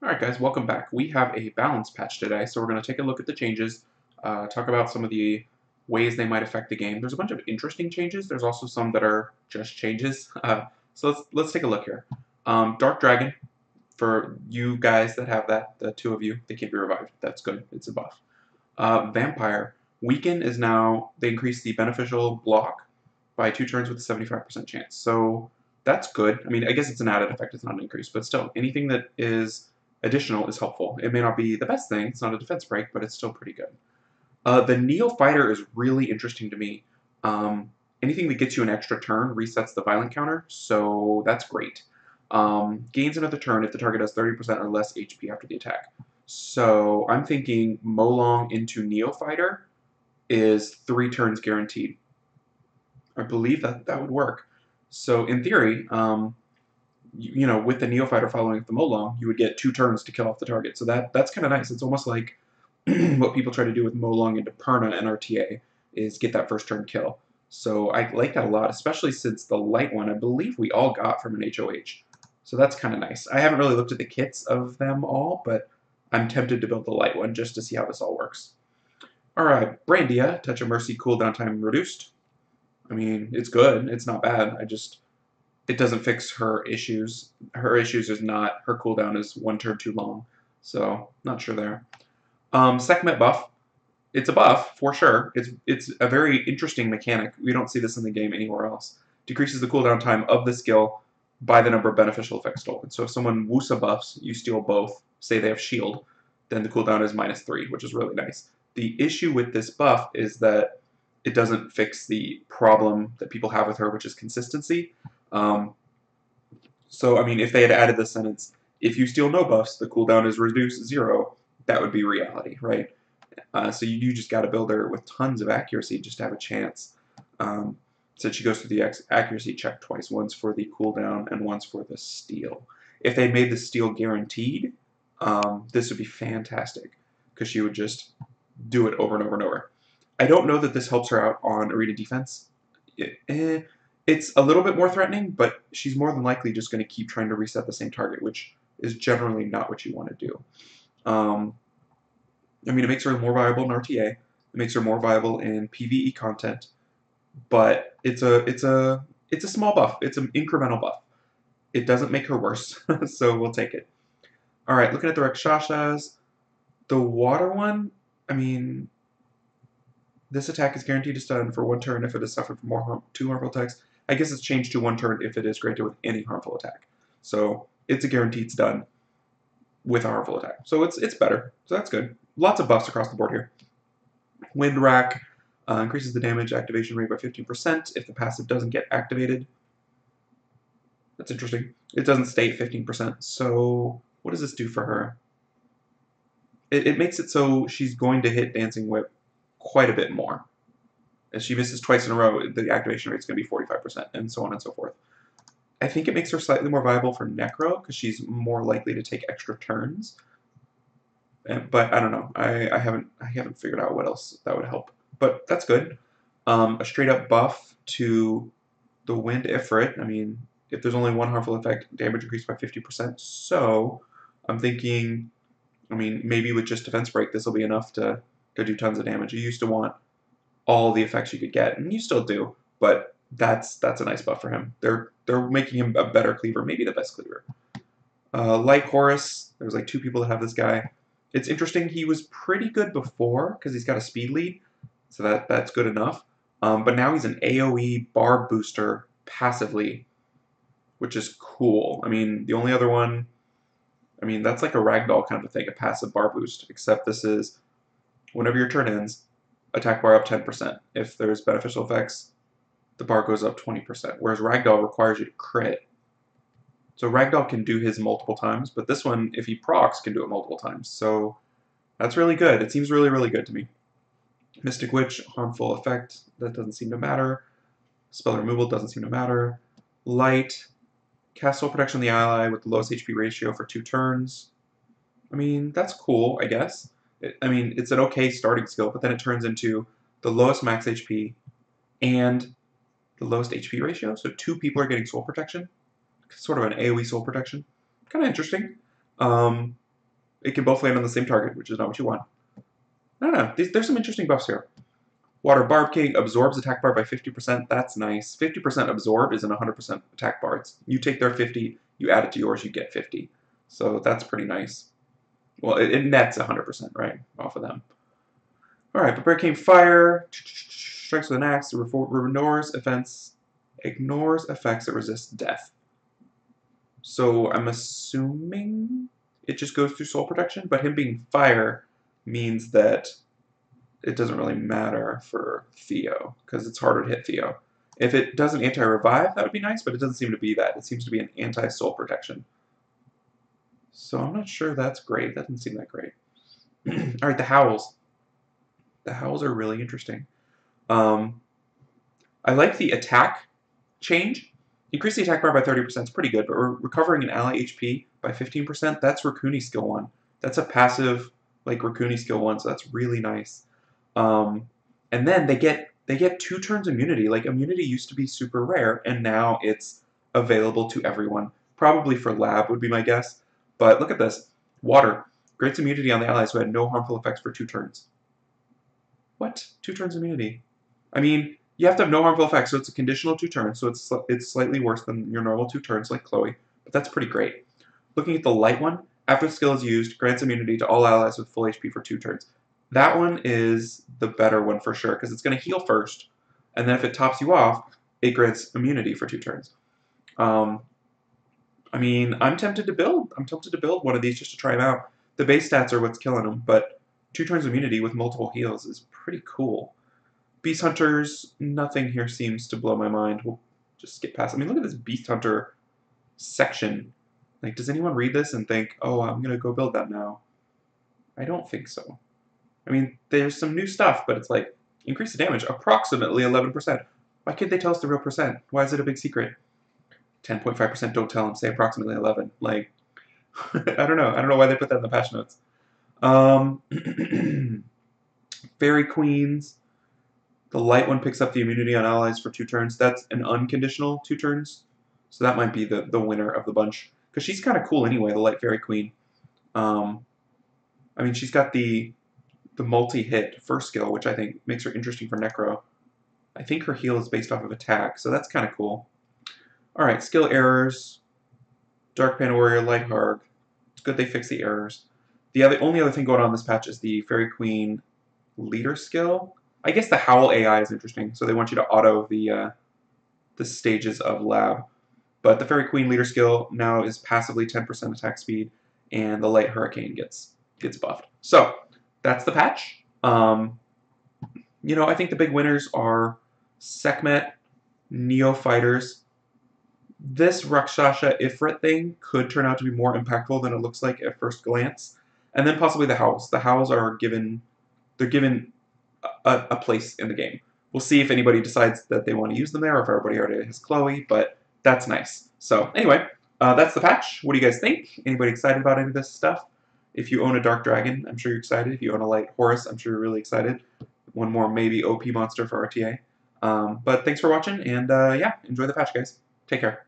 Alright guys, welcome back. We have a balance patch today, so we're going to take a look at the changes, talk about some of the ways they might affect the game. There's a bunch of interesting changes, there's also some that are just changes. So let's take a look here. Dark Dragon, for you guys that have that, the two of you, they can't be revived. That's good, it's a buff. Vampire, Weaken is now, they increase the beneficial block by 2 turns with a 75% chance. So that's good. I mean, I guess it's an added effect, it's not an increase, but still, anything that is additional is helpful. It may not be the best thing, it's not a defense break, but it's still pretty good. The Neo Fighter is really interesting to me. Anything that gets you an extra turn resets the violent counter, so that's great. Gains another turn if the target has 30% or less HP after the attack. So I'm thinking Molong into Neo Fighter is 3 turns guaranteed. I believe that would work. So in theory, you know, with the Neophyter following up the Molong, you would get 2 turns to kill off the target. So that's kind of nice. It's almost like what people try to do with Molong into Perna and RTA is get that first turn kill. So I like that a lot, especially since the light one, I believe we all got from an HOH. So that's kind of nice. I haven't really looked at the kits of them all, but I'm tempted to build the light one just to see how this all works. Alright, Brandia, Touch of Mercy cooldown time reduced. I mean, it's good. It's not bad. It doesn't fix her issues. Her issues is not, her cooldown is 1 turn too long. So, not sure there. Sehkmet buff. It's a buff, for sure. It's a very interesting mechanic. We don't see this in the game anywhere else. Decreases the cooldown time of the skill by the number of beneficial effects stolen. So if someone Wusa buffs, you steal both, say they have shield, then the cooldown is -3, which is really nice. The issue with this buff is that it doesn't fix the problem that people have with her, which is consistency. So, I mean, if they had added the sentence, if you steal no buffs, the cooldown is reduced 0, that would be reality, right? So you just got to build her with tons of accuracy just to have a chance. So she goes through the accuracy check twice, once for the cooldown and once for the steal. If they made the steal guaranteed, this would be fantastic because she would just do it over and over and over. I don't know that this helps her out on arena defense. It's a little bit more threatening, but she's more than likely just going to keep trying to reset the same target, which is generally not what you want to do. I mean, it makes her more viable in RTA. It makes her more viable in PvE content, but it's a small buff. It's an incremental buff. It doesn't make her worse, so we'll take it. All right, looking at the Rakshasas, the water one. I mean, this attack is guaranteed to stun for 1 turn if it has suffered from 2 harmful attacks. I guess it's changed to 1 turn if it is granted with any harmful attack. So it's a guaranteed stun with a harmful attack. So it's better. So that's good. Lots of buffs across the board here. Wind Rack increases the damage activation rate by 15% if the passive doesn't get activated. That's interesting. It doesn't stay at 15%. So what does this do for her? It makes it so she's going to hit Dancing Whip quite a bit more. If she misses twice in a row, the activation rate is going to be 45%, and so on and so forth. I think it makes her slightly more viable for Necro, because she's more likely to take extra turns. But I don't know. I haven't figured out what else that would help. But that's good. A straight up buff to the Wind Ifrit. I mean, if there's only 1 harmful effect, damage increased by 50%. So I'm thinking, I mean, maybe with just Defense Break, this will be enough to do tons of damage. You used to want all the effects you could get, and you still do, but that's a nice buff for him. They're making him a better cleaver, maybe the best cleaver. Light Horus, there's like 2 people that have this guy. It's interesting, he was pretty good before, because he's got a speed lead, so that's good enough. But now he's an AoE barb booster passively, which is cool. I mean, the only other one, I mean, that's like a ragdoll kind of a thing, a passive bar boost, except this is, whenever your turn ends, attack bar up 10%. If there's beneficial effects, the bar goes up 20%, whereas Ragdoll requires you to crit. So Ragdoll can do his multiple times, but this one, if he procs, can do it multiple times. So that's really good. It seems really, really good to me. Mystic Witch, harmful effect, that doesn't seem to matter. Spell removal doesn't seem to matter. Light, cast Soul Protection on the ally with the lowest HP ratio for 2 turns. I mean, that's cool, I guess. I mean, it's an okay starting skill, but then it turns into the lowest max HP and the lowest HP ratio. So 2 people are getting soul protection. Sort of an AoE soul protection. Kind of interesting. it can both land on the same target, which is not what you want. I don't know. There's some interesting buffs here. Water Barb King absorbs attack bar by 50%. That's nice. 50% absorb is an 100% attack bar. You take their 50, you add it to yours, you get 50. So that's pretty nice. Well, it nets 100%, right, off of them. All right, Barbaric King Fire strikes with an axe. Ignores effects that resist death. So I'm assuming it just goes through soul protection, but him being fire means that it doesn't really matter for Theo, because it's harder to hit Theo. If it does an anti-revive, that would be nice, but it doesn't seem to be that. It seems to be an anti-soul protection. So I'm not sure that's great. That doesn't seem that great. All right, the Howls. The Howls are really interesting. I like the attack change. Increase the attack bar by 30% is pretty good, but recovering an ally HP by 15%, that's Rakuni skill 1. That's a passive, like, Rakuni skill 1, so that's really nice. And then they get 2 turns immunity. Like, immunity used to be super rare, and now it's available to everyone. Probably for lab would be my guess. But look at this. Water. Grants immunity on the allies who had no harmful effects for 2 turns. What? 2 turns immunity? I mean, you have to have no harmful effects, so it's a conditional 2 turns, so it's slightly worse than your normal 2 turns, like Chloe, but that's pretty great. Looking at the light one, after the skill is used, grants immunity to all allies with full HP for 2 turns. That one is the better one for sure, because it's going to heal first, and then if it tops you off, it grants immunity for 2 turns. I mean, I'm tempted to build one of these just to try them out. The base stats are what's killing them, but 2 turns immunity with multiple heals is pretty cool. Beast Hunters, nothing here seems to blow my mind. We'll just skip past. I mean, look at this Beast Hunter section. Like, does anyone read this and think, oh, I'm going to go build that now? I don't think so. I mean, there's some new stuff, but it's like, increase the damage, approximately 11%. Why can't they tell us the real percent? Why is it a big secret? 10.5% don't tell them, say approximately 11. Like, I don't know. I don't know why they put that in the patch notes. Fairy Queens. The light one picks up the immunity on allies for 2 turns. That's an unconditional 2 turns. So that might be the winner of the bunch. Because she's kind of cool anyway, the Light Fairy Queen. I mean, she's got the multi-hit first skill, which I think makes her interesting for Necro. I think her heal is based off of attack, so that's kind of cool. Alright, skill errors. Dark Panda Warrior, Light Harg. It's good they fixed the errors. The only other thing going on in this patch is the Fairy Queen leader skill. I guess the Howl AI is interesting, so they want you to auto the stages of lab. But the Fairy Queen leader skill now is passively 10% attack speed, and the Light Hurricane gets buffed. So that's the patch. You know, I think the big winners are Sehkmet, Neo Fighters. This Rakshasa Ifrit thing could turn out to be more impactful than it looks like at first glance, and then possibly the Howls. The Howls are given a place in the game. We'll see if anybody decides that they want to use them there, or if everybody already has Chloe, but that's nice. So anyway, that's the patch. What do you guys think? Anybody excited about any of this stuff? If you own a Dark Dragon, I'm sure you're excited. If you own a Light Horus, I'm sure you're really excited. One more maybe OP monster for RTA. But thanks for watching, and yeah, enjoy the patch, guys. Take care.